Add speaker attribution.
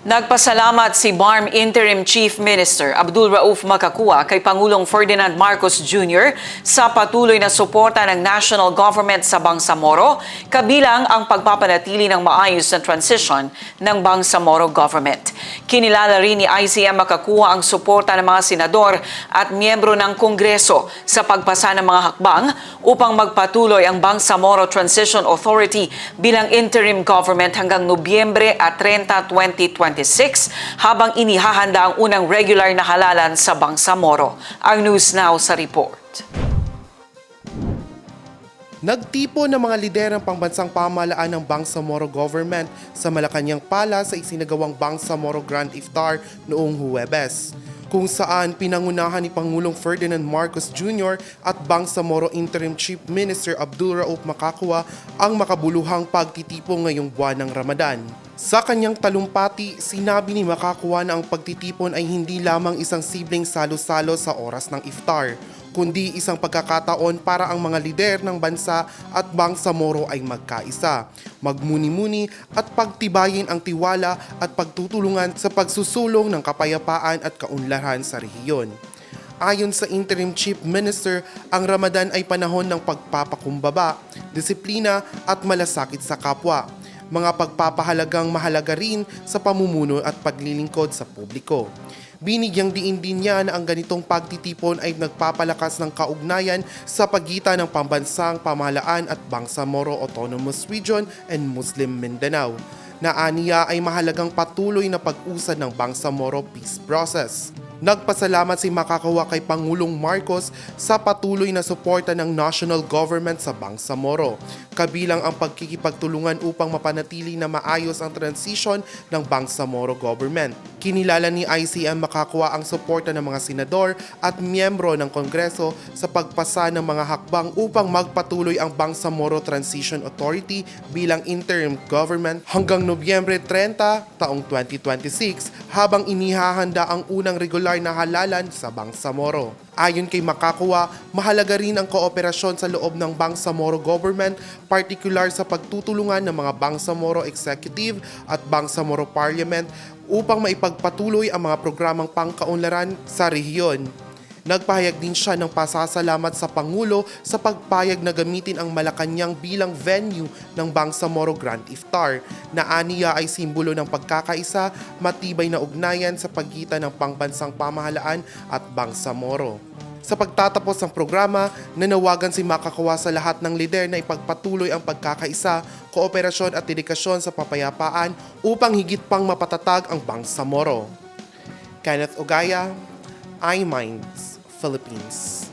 Speaker 1: Nagpasalamat si BARM Interim Chief Minister Abdul Rauf Makakua kay Pangulong Ferdinand Marcos Jr. sa patuloy na suporta ng national government sa Bangsamoro, kabilang ang pagpapanatili ng maayos na transition ng Bangsamoro government. Kinilala rin ni ICM Makakua ang suporta ng mga senador at miyembro ng Kongreso sa pagpasa ng mga hakbang upang magpatuloy ang Bangsamoro Transition Authority bilang interim government hanggang Nobyembre 30, 2026 habang inihahanda ang unang regular na halalan sa Bangsamoro. Ang News Now sa report.
Speaker 2: Nagtipon ng mga lider ng pambansang pamahalaan ng Bangsamoro government sa Malacanang Palace sa isinagawang Bangsamoro Grand Iftar noong Huwebes, kung saan pinangunahan ni Pangulong Ferdinand Marcos Jr. at Bangsamoro Interim Chief Minister Abdul Rauf Makakua ang makabuluhang pagtitipon ngayong buwan ng Ramadan. Sa kanyang talumpati, sinabi ni Makakua na ang pagtitipon ay hindi lamang isang simpleng salo-salo sa oras ng iftar, kundi isang pagkakataon para ang mga lider ng bansa at Bangsamoro ay magkaisa, magmuni-muni at pagtibayin ang tiwala at pagtutulungan sa pagsusulong ng kapayapaan at kaunlaran sa rehiyon. Ayon sa Interim Chief Minister, ang Ramadan ay panahon ng pagpapakumbaba, disiplina at malasakit sa kapwa, mga pagpapahalagang mahalaga rin sa pamumuno at paglilingkod sa publiko. Binigyang diin din niya na ang ganitong pagtitipon ay nagpapalakas ng kaugnayan sa pagitan ng pambansang pamahalaan at Bangsamoro Autonomous Region and Muslim Mindanao, na aniya ay mahalagang patuloy na pag-usad ng Bangsamoro peace process. Nagpasalamat si Makakua kay Pangulong Marcos sa patuloy na suporta ng national government sa Bangsamoro, kabilang ang pagkikipagtulungan upang mapanatili na maayos ang transition ng Bangsamoro government. Kinilala ni ICM Makakua ang suporta ng mga senador at miyembro ng Kongreso sa pagpasa ng mga hakbang upang magpatuloy ang Bangsamoro Transition Authority bilang interim government hanggang Nobyembre 30, taong 2026, habang inihahanda ang unang regular na halalan sa Bangsamoro. Ayon kay Makakua, mahalaga rin ang kooperasyon sa loob ng Bangsamoro government, partikular sa pagtutulungan ng mga Bangsamoro Executive at Bangsamoro Parliament upang maipagpatuloy ang mga programang pangkaunlaran sa rehiyon. Nagpahayag din siya ng pasasalamat sa Pangulo sa pagpayag na gamitin ang Malacanang bilang venue ng Bangsamoro Grand Iftar, na aniya ay simbolo ng pagkakaisa, matibay na ugnayan sa pagitan ng pangbansang pamahalaan at Bangsamoro. Sa pagtatapos ng programa, nanawagan si Makakua sa lahat ng lider na ipagpatuloy ang pagkakaisa, kooperasyon at dedikasyon sa papayapaan upang higit pang mapatatag ang Bangsamoro. Kenneth Ogaya, iMinds, Philippines.